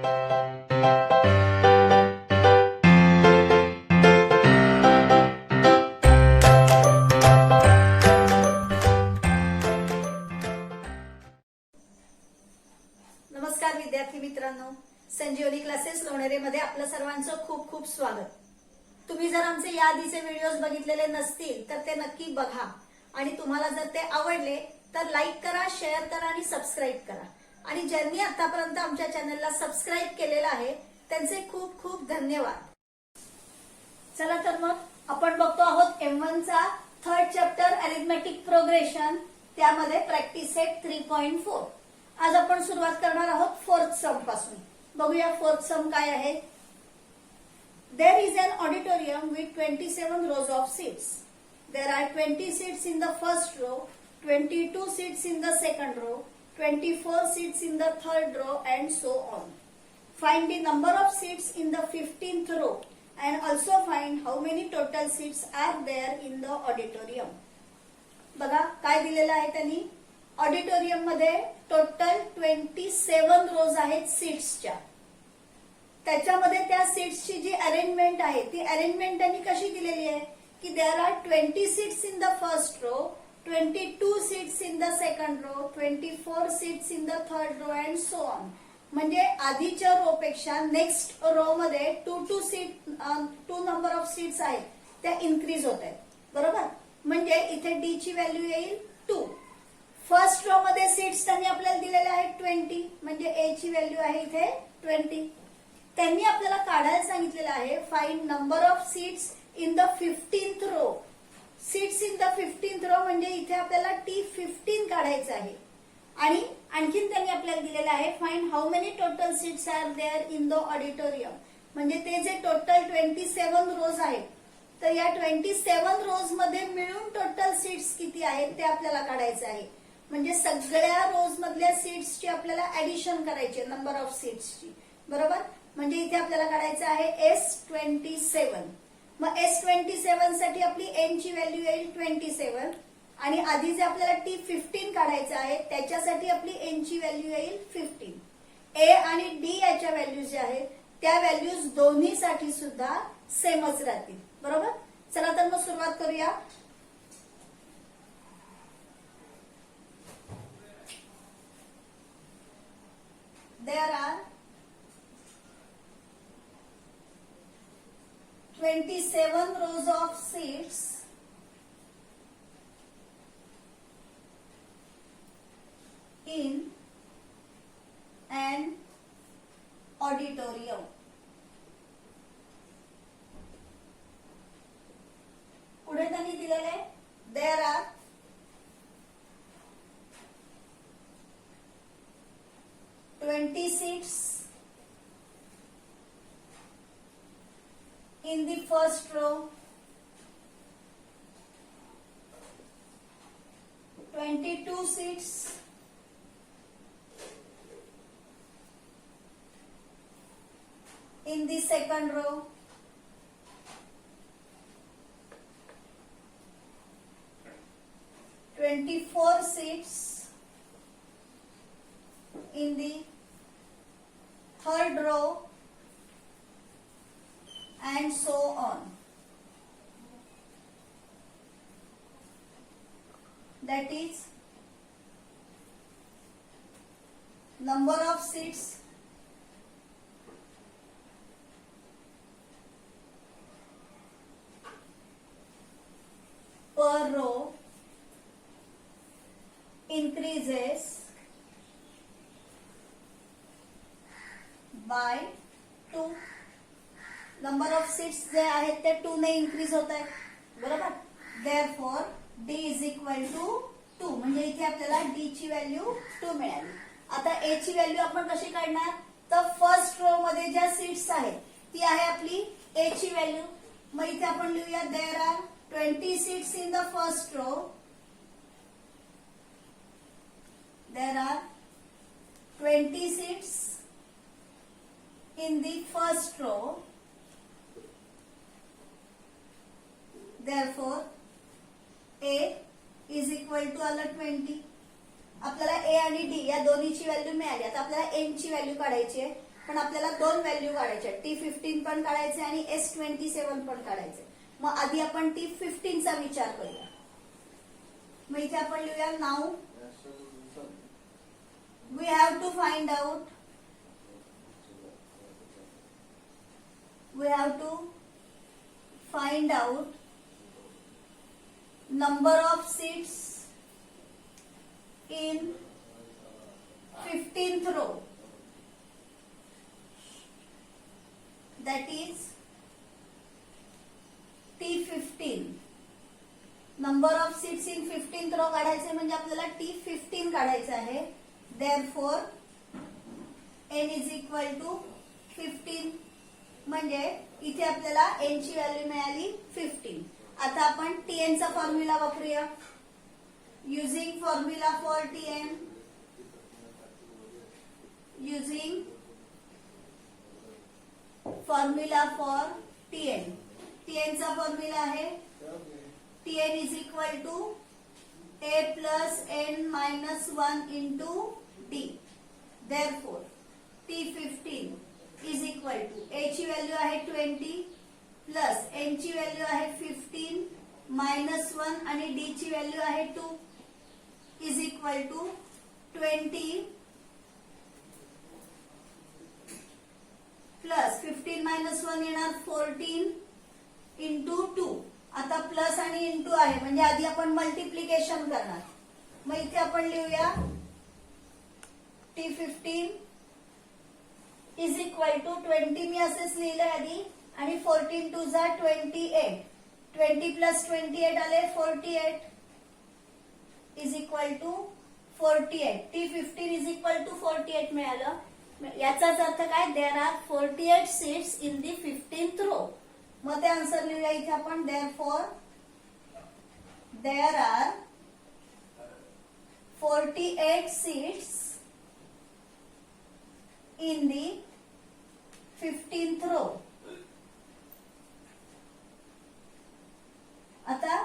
नमस्कार विद्यार्थी मित्रांनो, संजीवनी क्लासेस लोणेरे मध्ये आपलं सर्वांचं खूप खूप स्वागत. तुम्ही जर आमचे याआधीचे व्हिडिओज बघितलेले नसतील तर ते नक्की बघा आणि तुम्हाला जर ते आवडले तर लाईक करा, शेअर करा आणि सबस्क्राईब करा. आणि ज्यांनी आतापर्यंत आमच्या चॅनलला सबस्क्राईब केलेलं आहे त्यांचे खूप खूप धन्यवाद. चला तर मग आपण बघतो आहोत M1 चा थर्ड चॅप्टर अरिथमेटिक प्रोग्रेशन, त्यामध्ये प्रॅक्टिस सेट 3.4. आज आपण सुरुवात करणार आहोत फोर्थ सम पासून. बघूया फोर्थ सम काय आहे. There is an auditorium with 27 rows of seats. There are 20 seats in the first row, 22 seats in the second row, 24 seats in the third row, and so on. Find the number of seats in the 15th row and also find how many total seats are there in the auditorium. बघा काय दिलेलं आहे त्यांनी. Auditorium मध्ये total 27 रोज आहेत सीट्सच्या. त्याच्यामध्ये त्या सीट्सची जी arrangement आहे ती अरेंजमेंट त्यांनी कशी दिलेली आहे की there are 20 seats in the first row, 22 seats in the second row, 24 seats in the third row and so on. म्हणजे आधीच्या रो पेक्षा नेक्स्ट रो मध्ये टू नंबर ऑफ सीट्स आहेत त्या इन्क्रीज होत आहेत. बरोबर. म्हणजे इथे डी ची व्हॅल्यू येईल 2. फर्स्ट रो मध्ये सीट्स त्यांनी आपल्याला दिलेले आहेत 20, म्हणजे ए ची व्हॅल्यू आहे इथे 20. त्यांनी आपल्याला काढायला सांगितलेलं आहे find number of seats in the 15th row. Seats in the 15th row म्हणजे इथे आपल्याला T15 काढायचं आहे. आणि आणखीन त्यांनी आपल्याला दिलेलं आहे find how many total seats are there in the auditorium. म्हणजे ते जे टोटल 27 रोज आहेत तर या 27 रोज मध्ये मिळून टोटल सीट्स किती आहेत ते आपल्याला काढायचं आहे. म्हणजे सगळ्या रोज मधल्या सीट्सची आपल्याला ऍडिशन करायची, नंबर ऑफ सीट्सची. बरोबर. म्हणजे इथे आपल्याला काढायचं आहे S27. मग S27 साठी आपली एन ची व्हॅल्यू येईल 27 आणि आधी जे आपल्याला T15 काढायचं आहे त्याच्यासाठी आपली एन ची व्हॅल्यू येईल 15. ए आणि डी याच्या व्हॅल्यूज ज्या आहेत त्या व्हॅल्यूज दोन्हीसाठी सुद्धा सेमच राहतील. बरोबर. चला तर मग सुरुवात करूया. There are 27 rows of seats in an auditorium. पुढे त्यांनी दिलेले आहे there are 20 seats in the first row, 22 seats in the second row, 24 seats in the third row and so on. That is number of seats per row increases by 2. Number of seats जे आहेत ते 2 ने increase होत आहेत. बरोबर. Therefore D is equal to 2. म्हणजे इथे आपल्याला डी ची व्हॅल्यू 2 मिळाली. आता ए ची व्हॅल्यू आपण कशी काढणार तर फर्स्ट रो मध्ये ज्या सीट्स आहेत ती आहे आपली ए ची व्हॅल्यू. मग इथे आपण लिहूया there are 20 seats in the first row, there are 20 seats in the first row, therefore A is equal to आला 20. आपल्याला ए आणि डी या दोन्हीची व्हॅल्यू मिळाली. आता आपल्याला एन ची व्हॅल्यू काढायची आहे. पण आपल्याला दोन व्हॅल्यू काढायच्या, T15 पण काढायचे आणि S27 पण काढायचे. मग आधी आपण T15 चा विचार करूया. मग इथे आपण लिहूया now we have to find out number of seats in 15th row, that is T15. Number of seats in 15th row काढायचे म्हणजे आपल्याला T15 काढायचं आहे. Therefore n is equal to 15. म्हणजे इथे आपल्याला n ची व्हॅल्यू मिळाली 15. आता आपण Tn चा फॉर्म्युला वापरूया. Using formula for Tn, Tn चा फॉर्म्युला आहे Tn is equal to a plus n minus 1 into d. Therefore T15 is equal to a ची व्हॅल्यू आहे 20 प्लस n ची व्हॅल्यू आहे 15 मायनस 1 आणि d ची व्हॅल्यू आहे 2 is equal to 20 plus 15 minus 1 येणार 14 इंटू 2. आता प्लस आणि इंटू आहे म्हणजे आधी आपण मल्टिप्लिकेशन करणार. मग इथे आपण लिहूया T15 इज इक्वल टू 20 मी असेच लिहिलंय आधी आणि 14 टू जा 28. 20 प्लस 28 आले 48 is equal to 48. T15 is equal to 48 मिळालं. याचाच अर्थ काय, there are 48 seats in the 15th row. मग ते आन्सर लिहूया इथे आपण. Therefore there are 48 seats in the 15th row. आता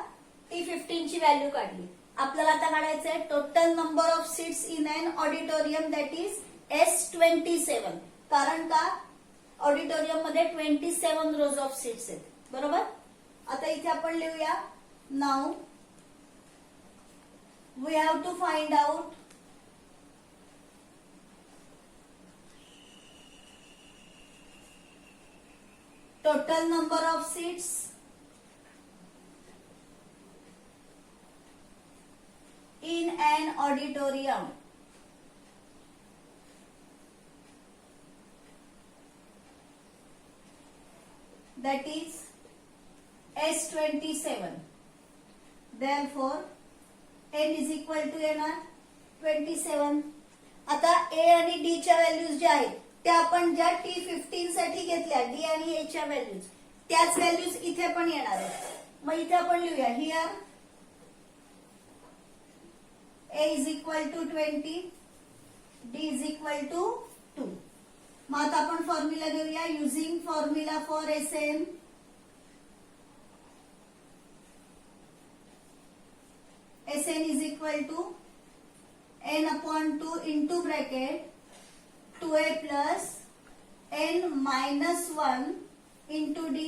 T15 ची व्हॅल्यू काढली. आपल्याला आता काढायचंय total number of seats in an auditorium that is S27. कारण का ऑडिटोरियम मध्ये 27 रोज ऑफ सीट्स आहेत. बरोबर. आता इथे आपण लिहूया now we have to find out total number of seats in an auditorium. That is S27. Therefore, n is equal to येणार 27. आता a आणि d च्या व्हॅल्यूज ज्या आहेत त्या आपण ज्या T15 साठी घेतल्या d आणि a च्या व्हॅल्यूज त्याच व्हॅल्यूज इथे पण येणार आहेत. मग इथे आपण लिहूया here a is equal to 20, d is equal to 2. मग आता आपण फॉर्म्युला घेऊया. Using formula for Sn, Sn is equal to n upon 2 into bracket 2a plus n minus 1 into d.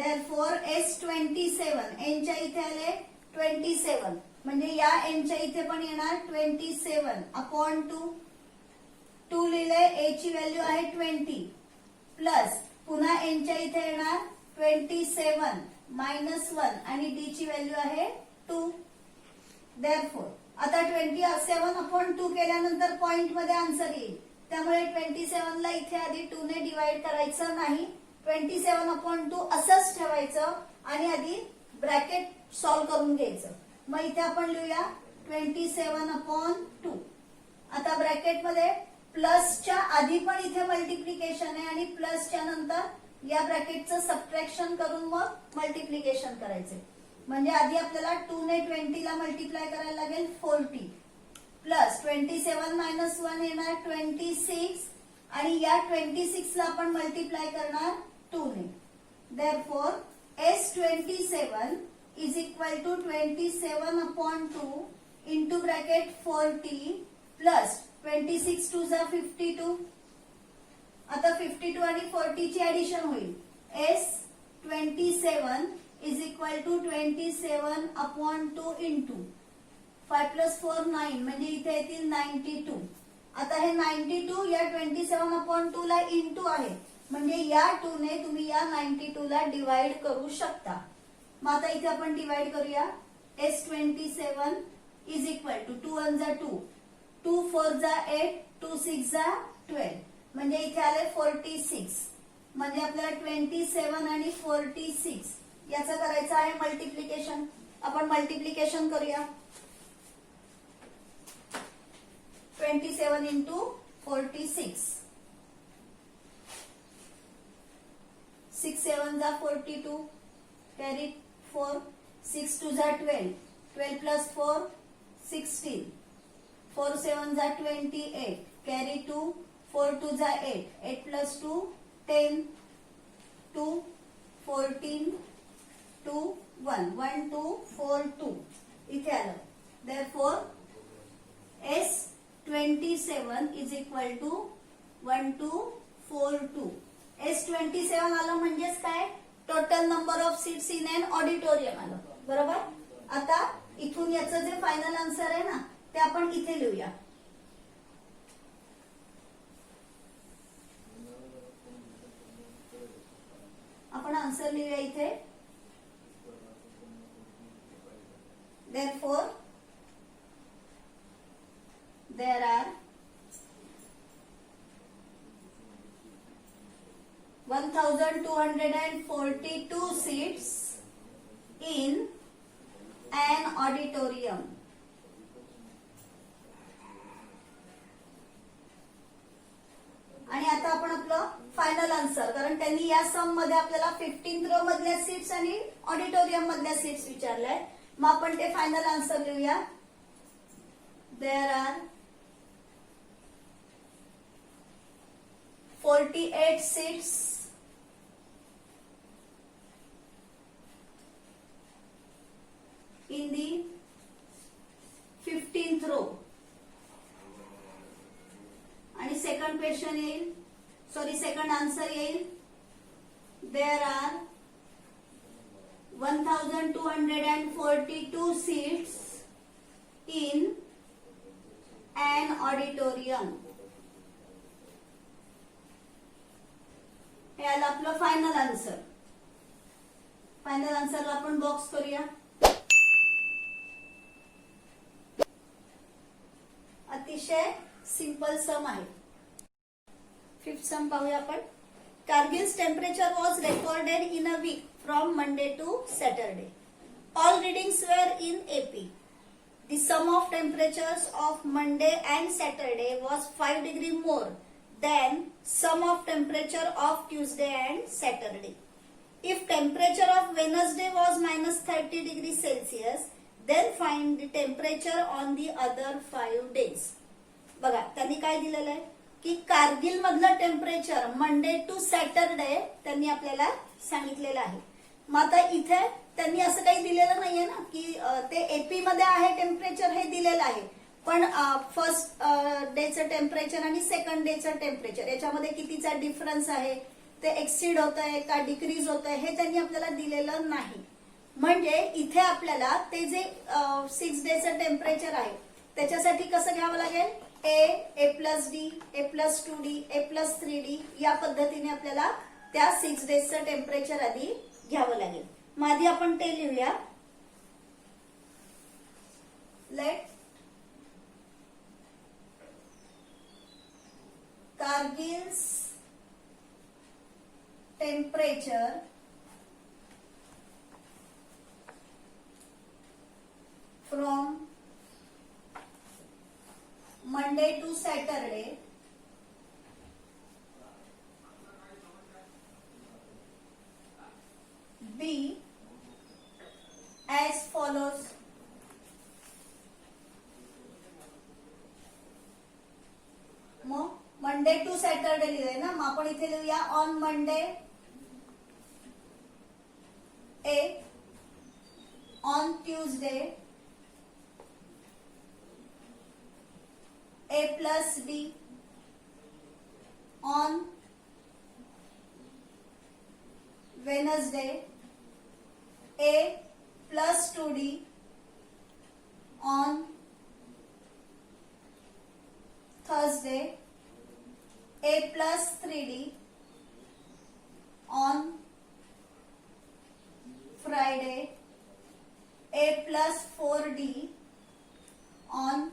Therefore S27 n च्या इथे आले 27 म्हणजे या n च्या इथे पण येणार 27 अपॉन 2 लिहिले. a ची व्हॅल्यू आहे 20 प्लस पुन्हा n च्या इथे येणार 27 मायनस 1 आणि d ची व्हॅल्यू आहे 2. देअरफॉर आता 27 अपॉन 2 केल्यानंतर पॉइंट मध्ये आन्सर येईल. त्यामुळे 27 ला इथे आधी 2 ने डिवाइड करायचं नाही. 27 अपॉन 2 असंच ठेवायचं आणि आधी ब्रॅकेट सॉल्व्ह करून घ्यायचं. मग इथे आपण लिहूया 27 अपॉन 2. आता ब्रॅकेट मध्ये प्लसच्या आधी पण इथे मल्टिप्लिकेशन आहे आणि प्लसच्या नंतर या ब्रॅकेटचं सबट्रॅक्शन करून मग मल्टिप्लिकेशन करायचे. म्हणजे आधी आपल्याला 2 ने 20 ला मल्टिप्लाय करायला लागेल 40 प्लस 27 मायनस 1 येणार 26 आणि या 26 ला आपण मल्टिप्लाय करणार 2 ने. Therefore S27 is equal to 27 upon 2 into bracket 40 plus 26 to the 52 आता 52 आणि 40 ची ऍडिशन होईल. S27 is equal to 27/2 into 5 + 4 9 म्हणजे इथे येतील 92. आता हे 92 या 27/2 ला इंटू आहे म्हणजे या 2 ने तुम्ही या 92 ला डिवाइड करू शकता. मग आता इथे आपण डिवाइड करूया. S27 इज इक्वल टू 2 1 जा 2, 2 4 जा 8, 2 6 जा 12 म्हणजे इथे आले 46. म्हणजे आपल्याला 27 आणि 46 याचं करायचं आहे मल्टिप्लिकेशन. आपण मल्टिप्लिकेशन करूया. 27 इंटू 46, 6 7 जा 42, कॅरी 4, 6 2 जा 12, 12 प्लस 4 16, 4 7 जा 28, कॅरी 2, 4 2 जा 8, 8 प्लस 2 10, 2 14, 2 1 1 2 4 2 इथे आलं. therefore S27 is equal to 1242. S27 आलं म्हणजेच काय, total number of seats in an auditorium आलं. बरोबर. आता इथून याचं जे फायनल आन्सर आहे ना ते आपण इथे लिहूया. आपण आन्सर लिहूया इथे. therefore there are 1242 seats in an auditorium. आणि आता आपण आपलं फायनल आन्सर, कारण त्यांनी या सम मध्ये आपल्याला 15th रो मधल्या सीट्स आणि ऑडिटोरियम मधल्या सीट्स विचारल्या. मग आपण ते फायनल आन्सर लिहूया. There are 48 seats in the 15th row. आणि सेकंड क्वेश्चन येईल, सॉरी सेकंड आन्सर येईल. There are 1242 seats in an auditorium. हे आलं आपलं फायनल आन्सर. फायनल आन्सरला आपण बॉक्स करूया. अतिशय सिंपल सम आहे. 5th सम पाहूया आपण. Kargil's temperature was recorded in a week from Monday to Saturday. All readings were in AP. The sum of temperatures of Monday and Saturday was 5 degrees more than sum of temperature of Tuesday and Saturday. If temperature of Wednesday was -30 degrees Celsius, then find the temperature on the other 5 days. बघा त्यांनी काय दिलेलं आहे की कारगिल मधलं temperature Monday to Saturday त्यांनी आपल्याला सांगितलेलं आहे. मग आता इथे त्यांनी असं काही दिलेलं नाहीये ना की ते AP मध्ये आहे टेम्परेचर, हे दिलेलं आहे. पण फर्स्ट डेचं टेम्परेचर आणि सेकंड डेचं टेम्परेचर याच्यामध्ये कितीचा डिफरन्स आहे, ते एक्सीड होत आहे का डिक्रीज होत आहे, हे त्यांनी आपल्याला दिलेलं नाही. म्हणजे इथे आपल्याला ते जे 6 डेचं टेम्परेचर आहे त्याच्यासाठी कसं घ्यावं लागेल, A+D, A+2D, A+3D या पद्धतीने आपल्याला त्या 6 डेजचं टेम्परेचर आधी घ्यावं लागेल. मग आधी आपण ते लिहूया. Let Cargill's temperature from Monday to Saturday be as follows. मग मंडे टू सॅटरडे लिहिलंय ना, मग आपण इथे लिहूया on Monday A, on Tuesday A+D, on Wednesday, A plus 2D on Thursday, A plus 3D on Friday, A plus 4D on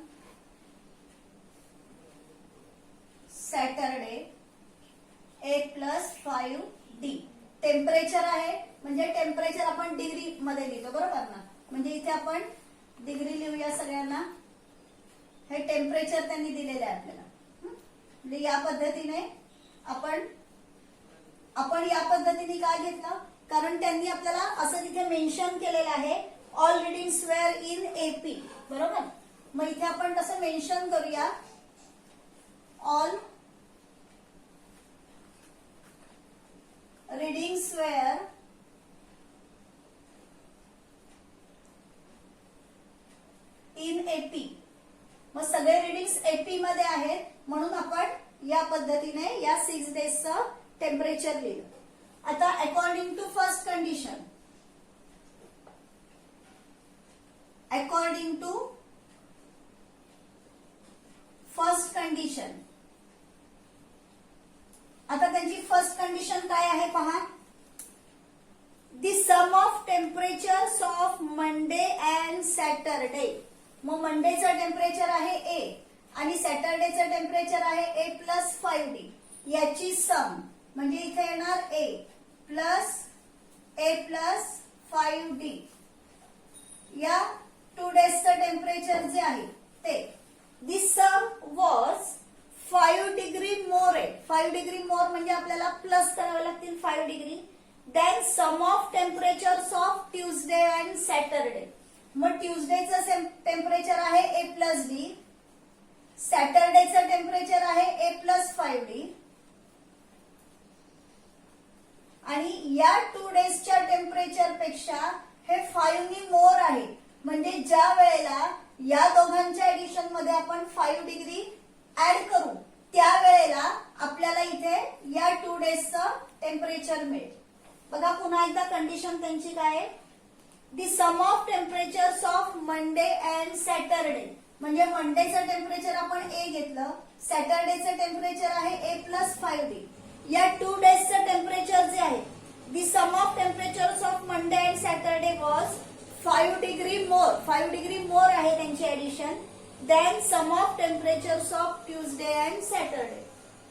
Saturday, A plus 5D. Temperature आहे म्हणजे temperature आपण degree मध्ये लिहितो बरोबर ना. म्हणजे इथे आपण डिग्री लिहूया सगळ्यांना. हे टेम्परेचर त्यांनी दिलेले आहे आपल्याला. म्हणजे या पद्धतीने आपण या पद्धतीने काय घेतलं कारण त्यांनी आपल्याला असं तिथे मेन्शन केलेलं आहे all readings were in AP बरोबर. मग इथे आपण तसं मेन्शन करूया all readings were in AP. मग सगळे रिडिंग्स एपी मध्ये आहेत म्हणून आपण या पद्धतीने या 6 डेजचं टेम्परेचर लिहिलं. आता according to first condition, according to first condition, आता त्यांची फर्स्ट कंडिशन काय आहे पहा. The sum of temperatures of Monday and Saturday. मग मंडेचं टेम्परेचर आहे ए आणि सॅटरडेचं टेम्परेचर आहे ए प्लस 5D. याची सम म्हणजे इथे येणार ए प्लस 5D. या 2 डेजचं टेम्परेचर जे आहे ते दी सम वॉज 5 डिग्री मोर आहे. 5 डिग्री मोर म्हणजे आपल्याला प्लस करावे लागतील 5 degree. Then sum of temperatures of Tuesday and Saturday. मग ट्यूजडेचं टेम्परेचर आहे ए प्लस डी, सॅटरडेचं टेम्परेचर आहे ए प्लस 5D आणि या 2 डेजच्या टेम्परेचर पेक्षा हे 5 मोर आहे. म्हणजे ज्या वेळेला या दोघांच्या एडिशन मध्ये आपण 5 डिग्री ऍड करू त्यावेळेला आपल्याला इथे या 2 डेजचं टेम्परेचर मिळेल. बघा पुन्हा एकदा कंडिशन त्यांची काय आहे. The sum of temperatures of Monday and Saturday. म्हणजे मंडेचं टेम्परेचर आपण ए घेतलं, सॅटरडेचं टेम्परेचर आहे ए प्लस 5D. या 2 डेजचं टेम्परेचर जे आहे the sum of temperatures of Monday and Saturday was 5 degree more. 5 degree more आहे त्यांची addition. Then sum of temperatures of Tuesday and Saturday.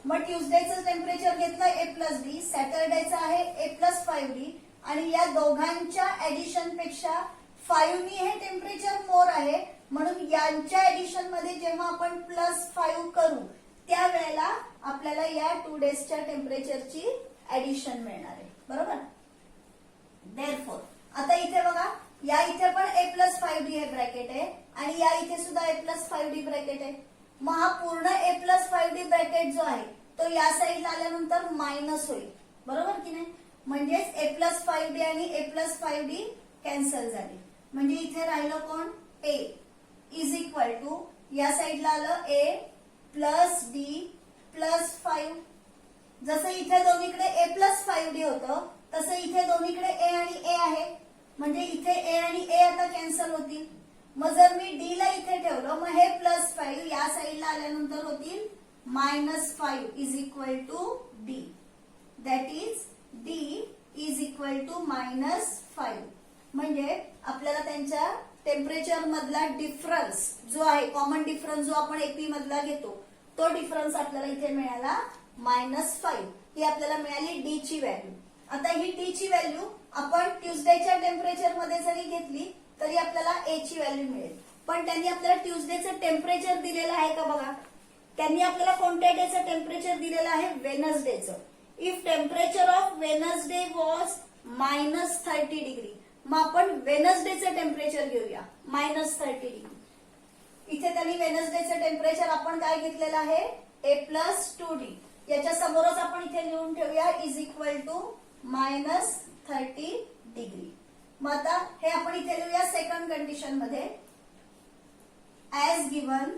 मग ट्यूजडेचं टेम्परेचर घेतलं ए प्लस डी, सॅटरडेचं आहे ए प्लस 5D आणि या दोघांच्या एडिशन पेक्षा 5 हे टेम्परेचर मोर आहे म्हणून यांच्या एडिशन मध्ये जेव्हा आपण प्लस 5 करू त्यावेळेला आपल्याला या 2 डेजच्या टेम्परेचरची एडिशन मिळणार आहे बरोबर. देअरफॉर आता इथे बघा या इथे पण ए प्लस 5D हे ब्रॅकेट आहे आणि या इथे सुद्धा ए प्लस 5D ब्रॅकेट आहे. मग हा पूर्ण ए प्लस 5D ब्रॅकेट जो आहे तो या साईडला आल्यानंतर मायनस होईल बरोबर की नाही. म्हणजेच ए प्लस 5D आणि ए प्लस 5D कॅन्सल झाले. म्हणजे इथे राहिलं कोण ए इज इक्वल टू या साईडला आलं ए प्लस डी प्लस 5. जसं इथे दोन्हीकडे ए प्लस 5D होतं तसं इथे दोन्हीकडे ए आणि ए आहे म्हणजे इथे ए आणि ए आता कॅन्सल होतील. मग जर मी डी ला इथे ठेवलं मग हे प्लस 5 या साईडला आल्यानंतर होतील -5 is equal to D. That is D is equal to -5. म्हणजे आपल्याला त्यांच्या टेम्परेचर मधला डिफरन्स जो आहे कॉमन डिफरन्स जो आपण एपी मधला घेतो तो डिफरन्स आपल्याला इथे मिळाला -5. ही आपल्याला मिळाली डी ची व्हॅल्यू. आता ही डी ची व्हॅल्यू आपण ट्यूजडेच्या टेम्परेचर मध्ये जरी घेतली तरी आपल्याला ए ची व्हॅल्यू मिळेल. पण त्यांनी आपल्याला ट्यूजडेचं टेम्परेचर दिलेलं आहे का बघा. त्यांनी आपल्याला कोणत्या डेचं टेम्परेचर दिलेलं आहे वेनसडेचं. If temperature of Wednesday was -30 degree मग आपण वेनसडेचं टेम्परेचर घेऊया -30 डिग्री. इथे त्यांनी वेनसडेचं टेम्परेचर आपण काय घेतलेलं आहे ए प्लस 2D. याच्या समोरच आपण इथे लिहून ठेवूया इज इक्वल टू -30 डिग्री. मग आता हे आपण इथे लिहूया सेकंड कंडिशन मध्ये ऍज गिव्हन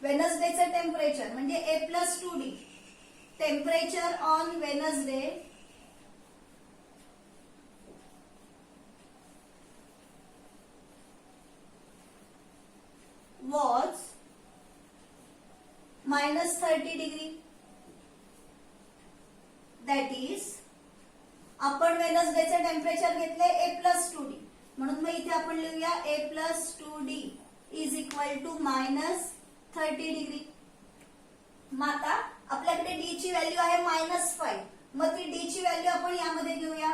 वेनसडेचं टेम्परेचर म्हणजे a plus 2D temperature on Wednesday was -30 degree. That is, आपण वेनसडेचे टेम्परेचर घेतले A+2D, म्हणून मग इथे आपण लिहूया A+2D is equal to -30 degree. मग आता आपल्याकडे D ची व्हॅल्यू आहे -5, मग ती D ची व्हॅल्यू आपण यामध्ये घेऊया.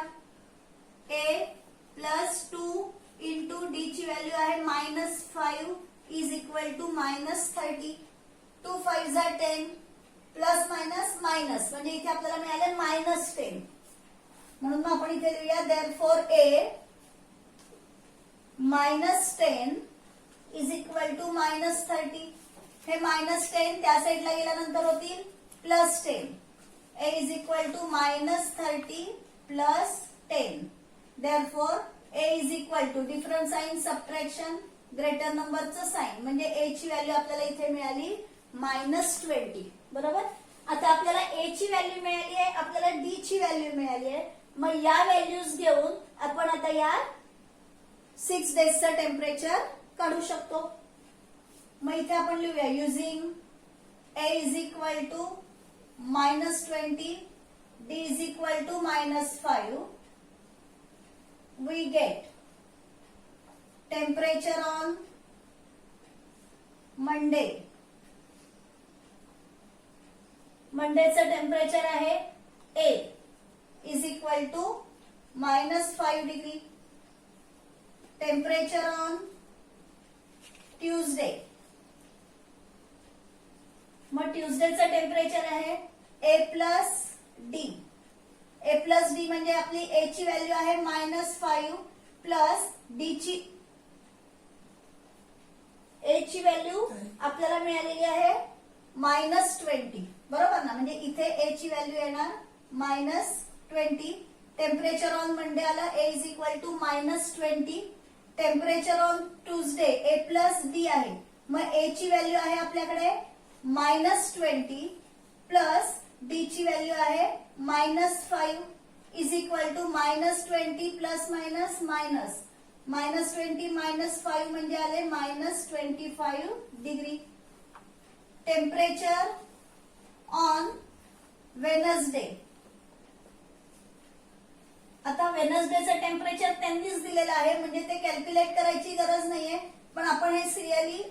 A+2 इंटू D ची व्हॅल्यू आहे -5 इज इक्वल टू -30. 2 5 जा 10, प्लस मायनस मायनस म्हणजे इथे आपल्याला मिळाले -10, म्हणून मग आपण इथे लिहूया therefore A -10 is equal to -30. हे -10 त्या साईडला गेल्यानंतर होतील +10. A is equal to -30 plus 10. Therefore A is equal to different sign subtraction greater नंबरचं साइन म्हणजे A ची व्हॅल्यू आपल्याला इथे मिळाली -20. बरोबर. आता आपल्याला A ची व्हॅल्यू मिळाली आहे, आपल्याला D ची व्हॅल्यू मिळाली आहे. मग या व्हॅल्यूज घेऊन आपण आता या 6 डेजचं टेम्परेचर काढू शकतो. मग इथे आपण लिहूया using A is equal to -20, D is equal to -5. We get temperature on Monday. मंडेचं टेम्परेचर आहे A is equal to -5 degree. Temperature on Tuesday. मग ट्यूजडेचं टेम्परेचर आहे A+D. A+D म्हणजे आपली A ची व्हॅल्यू आहे -5 प्लस D ची A ची व्हॅल्यू आपल्याला मिळालेली आहे -20. बरोबर ना. म्हणजे इथे A ची व्हॅल्यू येणार -20. टेम्परेचर ऑन मंडे आला A is equal to -20. Temperature on Tuesday A+D आहे, मग A ची व्हॅल्यू आहे आपल्याकडे -20 प्लस D ची व्हॅल्यू आहे -5 is equal to -20 plus minus minus. -20 -5 म्हणजे आले -25 डिग्री. Temperature on Wednesday. आता वेनसडेचं टेम्परेचर त्यांनीच दिलेलं आहे म्हणजे ते कॅल्क्युलेट करायची गरज नाहीये, पण आपण हे सिरियली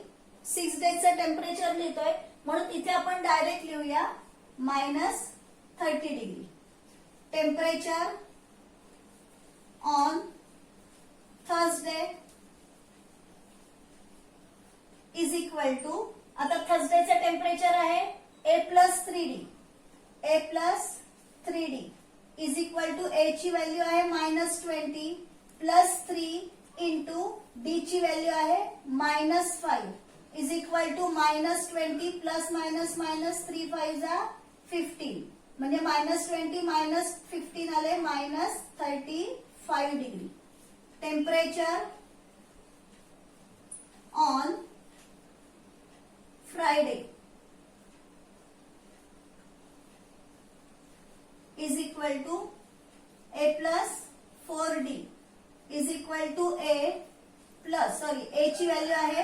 6 डेजचं टेम्परेचर लिहितोय म्हणून इथे आपण डायरेक्ट लिहूया -30 degree. Temperature on Thursday is equal to, आता थर्सडेचं टेम्परेचर आहे A+3D. A+3D is equal to A ची व्हॅल्यू आहे -20 प्लस 3 इंटू D ची व्हॅल्यू आहे -5 is equal to -20 plus minus minus 3 5 जा 15 म्हणजे -20 -15 आले -35 degree. Temperature on Friday is equal to A+4D is equal to A ची व्हॅल्यू आहे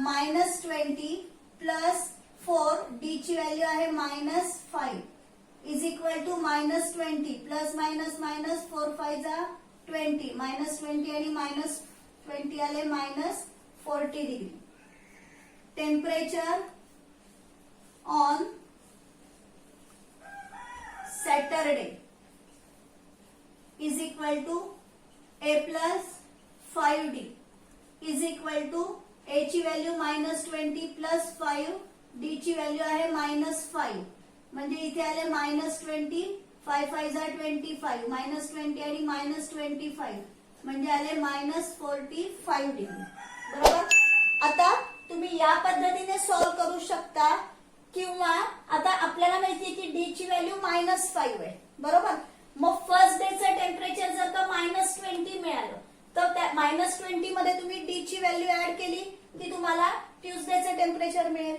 -20 प्लस 4, D ची व्हॅल्यू आहे -5 is equal to -20 plus minus minus 4 5 जा 20 -20 आणि -20 आले -40 degree. Temperature on Saturday is equal to A+5D is equal to A ची value -20 plus 5, D ची value आहे -5 म्हणजे इथे आले -20, 5 5 जा 25, -20 आणि -25 म्हणजे आले -45 डिग्री. बरोबर. आता तुम्ही या पद्धतीने सॉल्व्ह करू शकता किंवा आता आपल्याला माहितीये की D ची व्हॅल्यू -5 आहे. बरोबर. मग फर्स्ट डेचं टेम्परेचर जर का -20 मिळालं तर त्या -20 मध्ये तुम्ही D ची व्हॅल्यू ऍड केली की तुम्हाला ट्यूजडेचं टेम्परेचर मिळेल.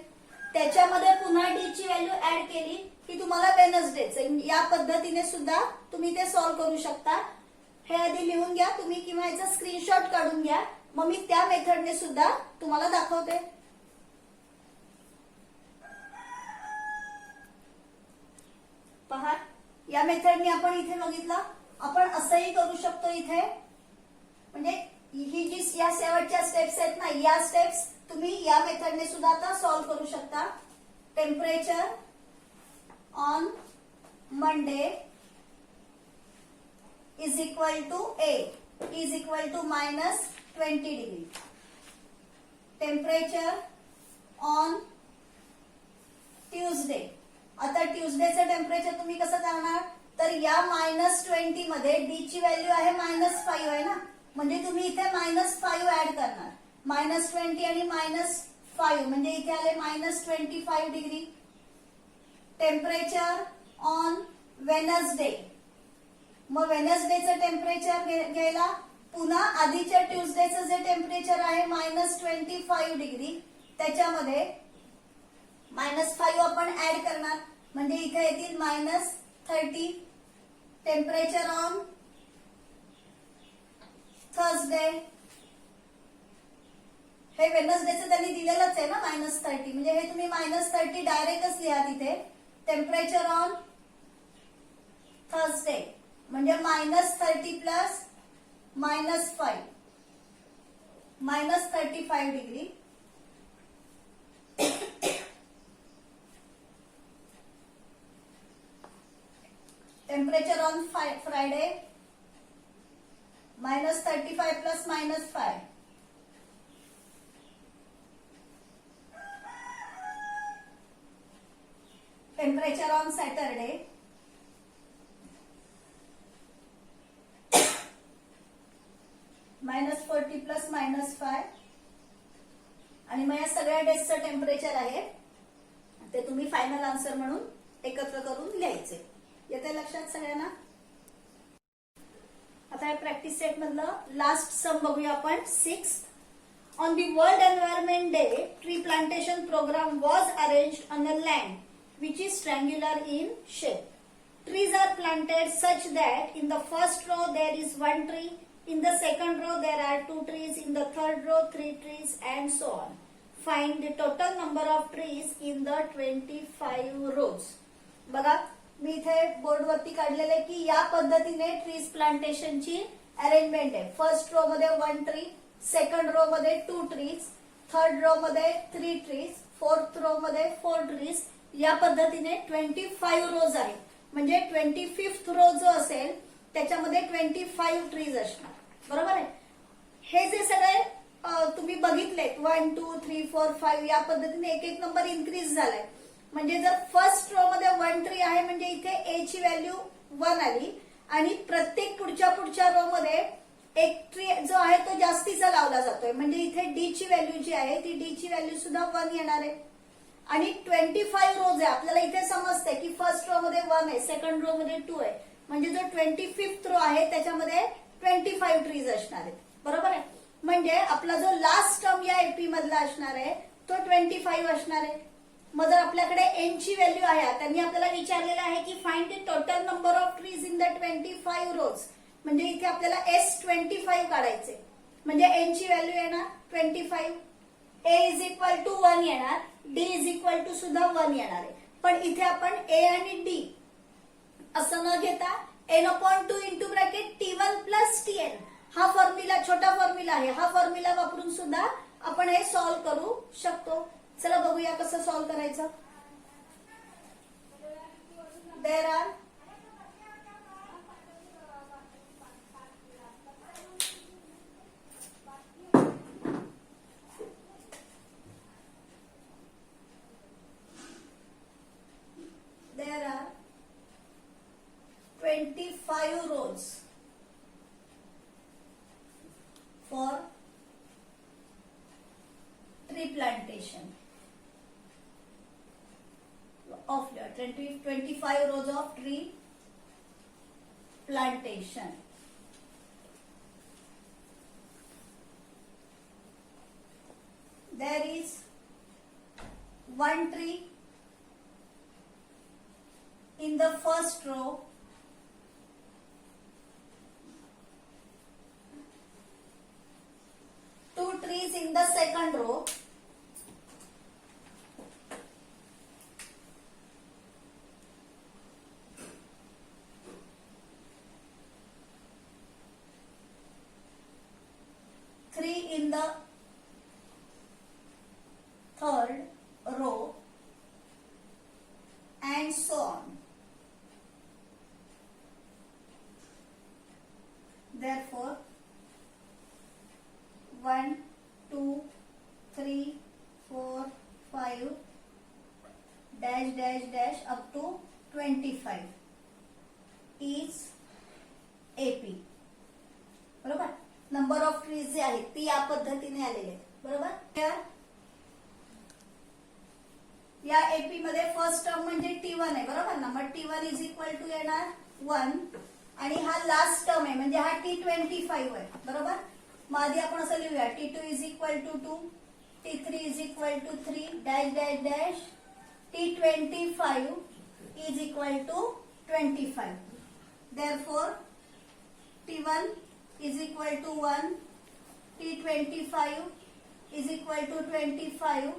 त्याच्यामध्ये पुन्हा D ची व्हॅल्यू ऍड केली की तुम्हाला वेनसडेचं या पद्धतीने सुद्धा तुम्ही ते सॉल्व्ह करू शकता. हे आधी लिहून घ्या तुम्ही किंवा याचा स्क्रीनशॉट काढून घ्या, मग मी त्या मेथडने सुद्धा तुम्हाला दाखवते. पहा, या मेथडने आपण इथे बघितलं, आपण असंही करू शकतो इथे. म्हणजे ही जी या शेवटच्या स्टेप्स आहेत ना, या स्टेप्स तुम्ही या मेथडने सुद्धा आता सॉल्व्ह करू शकता. Temperature on Monday is equal to a is equal to -20 degree. Temperature on Tuesday, आता ट्यूजडेचं टेम्परेचर तुम्ही कसं करणार, तर या -20 मध्ये डी ची व्हॅल्यू आहे -5 आहे ना, म्हणजे तुम्ही इथे -5 ऍड करणार. -20 आणि -5 म्हणजे इथे आले -25 डिग्री. टेम्परेचर ऑन वेनसडे, मग वेनसडेचं टेम्परेचर घ्यायला पुन्हा आधीच्या ट्यूजडेचं जे टेम्परेचर आहे -25 डिग्री, त्याच्यामध्ये -5 आपण ऍड करणार, म्हणजे इथे येतील -30. टेम्परेचर ऑन थर्सडे, हे वेनसडेचं त्यांनी दिलेलंच आहे ना -30, म्हणजे हे तुम्ही -30 डायरेक्टच लिहा तिथे. टेम्परेचर ऑन थर्सडे म्हणजे -30 plus -5 -35 degree. Temperature on Friday -35 plus -5 temperature on Saturday -40 plus -5 आणि मग या सगळ्या डेजचं टेम्परेचर आहे ते तुम्ही फायनल आन्सर म्हणून एकत्र करून लिहायचे. येते लक्षात सगळ्यांना. आता प्रॅक्टिस सेट मधलं लास्ट सम बघूया आपण. 6. On the world environment day tree plantation programme was arranged on a land which is triangular in shape. Trees are planted such that in the first row there is 1 tree, in the second row there are 2 trees, in the third row 3 trees and so on. Find the total number of trees in the 25 rows. बघा मी इथे बोर्डवरती काढलेले की या पद्धतीने trees प्लांटेशनची arrangement आहे. First row मध्ये 1 tree, second row मध्ये 2 trees, third row मध्ये 3 ट्रीज, फोर्थ रो मध्ये 4 ट्रीज. या पद्धतीने 25 रोज आहेत. म्हणजे 25th रो जो असेल त्याच्यामध्ये 25 ट्रीज असणार. बरोबर आहे. हे जे सगळे तुम्ही बघितले 1 2 3 4 5 या पद्धतीने एक एक नंबर इन्क्रीज झालाय. म्हणजे जर फर्स्ट रो मध्ये 1 ट्री आहे म्हणजे इथे ए ची व्हॅल्यू 1 आली आणि प्रत्येक पुढच्या रो मध्ये एक ट्री जो आहे तो जास्तीचा लावला जातोय. म्हणजे इथे डी ची व्हॅल्यू जी आहे ती डी ची व्हॅल्यू सुद्धा 1 येणार आहे. आणि 25 रोज आहे. आपल्याला इथे समजते की फर्स्ट रो मध्ये 1 आहे, सेकंड रो मध्ये 2 आहे, म्हणजे जो 25th रो आहे त्याच्यामध्ये 25 ट्रीज असणार आहेत. बरोबर आहे. म्हणजे आपला जो लास्ट टर्म या एपी मधला असणार आहे तो 25 असणार आहे. मग जर आपल्याकडे एन ची व्हॅल्यू आहे, त्यांनी आपल्याला विचारलेलं आहे की find the total number of trees in the 25 रोज, म्हणजे इथे आपल्याला S25 काढायचे. म्हणजे एन ची व्हॅल्यू येणार 25, ए इज इक्वल टू 1 येणार, डी इज इक्वल टू सुद्धा 1 येणार आहे. पण इथे आपण ए आणि डी असं न घेता n/2 into bracket T1 plus Tn हा फॉर्म्युला, छोटा फॉर्म्युला आहे, हा फॉर्म्युला वापरून सुद्धा आपण हे सॉल्व्ह करू शकतो. चला बघूया कसं सॉल्व्ह करायचं. There are there are 25 rows for tree plantation of 25 rows of tree plantation. There is 1 tree the first row, 2 trees in the second row, 3 in the third row, and so on. Therefore, 1, 2, 3, 4, 5, dash dash dash up to 25 is AP. बरोबर. Number of trees जे आहेत ती या पद्धतीने आलेले आहेत. बरोबर. या एपी मध्ये फर्स्ट टर्म म्हणजे T1 आहे. बरोबर ना. मग T1 इज इक्वल टू येणार 1 आणि हा लास्ट टर्म आहे म्हणजे हा T25 आहे. बरोबर. मग आधी आपण असं लिहूया T2 is equal to 2, T3 is equal to 3, dash dash dash T25 is equal to 25. Therefore, T1 is equal to 1, T25 is equal to 25.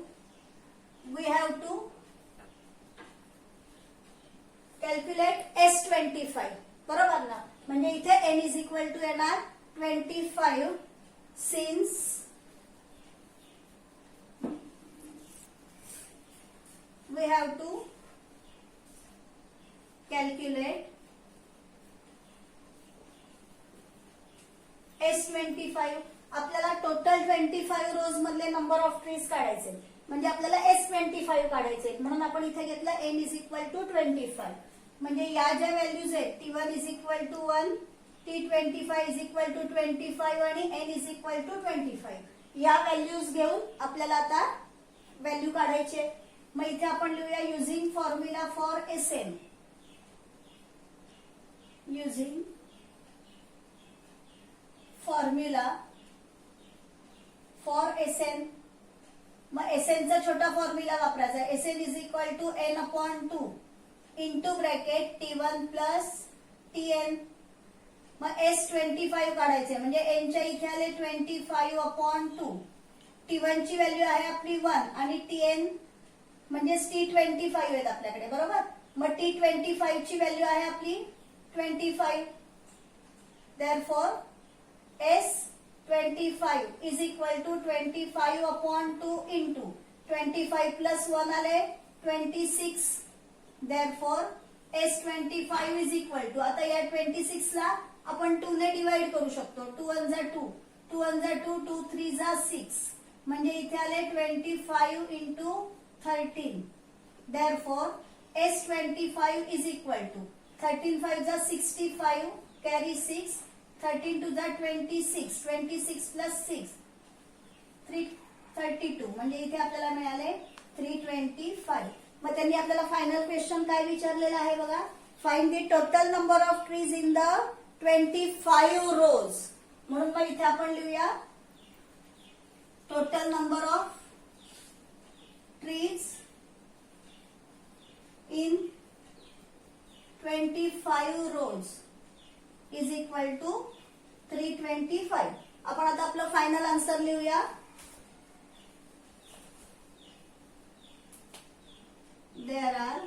We have to calculate S25. बरोबर ना. म्हणजे इथे N is equal to येणार 25 since we have to calculate S25. आपल्याला total 25 रोज मधले number of trees काढायचे म्हणजे आपल्याला S25 काढायचे म्हणून आपण इथे घेतलं N इज इक्वल टू 25. म्हणजे या ज्या व्हॅल्यूज आहेत T1 is equal to 1, T25 is equal to 25 आणि N इज इक्वल टू 25 या व्हॅल्यूज घेऊन आपल्याला आता व्हॅल्यू काढायचे. मग इथे आपण लिहूया using formula for SN. Using formula for SN. मग SN चा छोटा फॉर्म्युला वापरायचा. SN is equal to N/2 into bracket T1 plus TN. मग S25 काढायचे म्हणजे N च्या इथे आले 25/2. T1 ची व्हॅल्यू आहे आपली 1 आणि TN म्हणजे T25 आहेत आपल्याकडे. बरोबर. मग T25 ची व्हॅल्यू आहे आपली 25. Therefore, S25 is equal to 25/2 into 25 plus 1 आले 26. Therefore, S25 is equal to आता या 26 ला आपण 2 ने डिवाइड करू शकतो. 2 1 जा 2, 2 1 जा 2, 2 3 जा 6 म्हणजे इथे आले 25 into 13. Therefore, S25 is equal to 13 5 जा 65 carry 6, 13 2 जा 26, 26 plus 6 332 म्हणजे इथे आपल्याला मिळाले 325. मग त्यांनी आपल्याला फायनल क्वेश्चन काय विचारलेलं आहे बघा. Find the total number of trees in the 25 rows. म्हणून मग इथे आपण लिहूया total number of trees in 25 rows is equal to 325. आपण आता आपलं फायनल आन्सर लिहूया. There are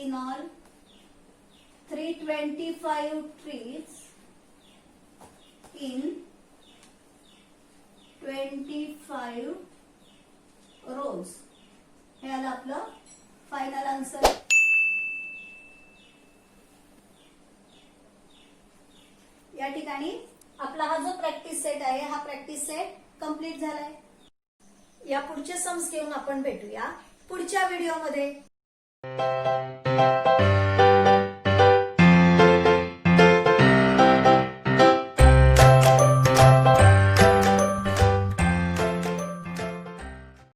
in all 325 trees in 25 rows. हे आलं आपलं फायनल आन्सर. या ठिकाणी आपला हा जो प्रॅक्टिस सेट आहे हा प्रॅक्टिस सेट कंप्लीट झालाय. या पुढचे सम्स घेऊन आपण भेटूया पुढच्या व्हिडिओमध्ये.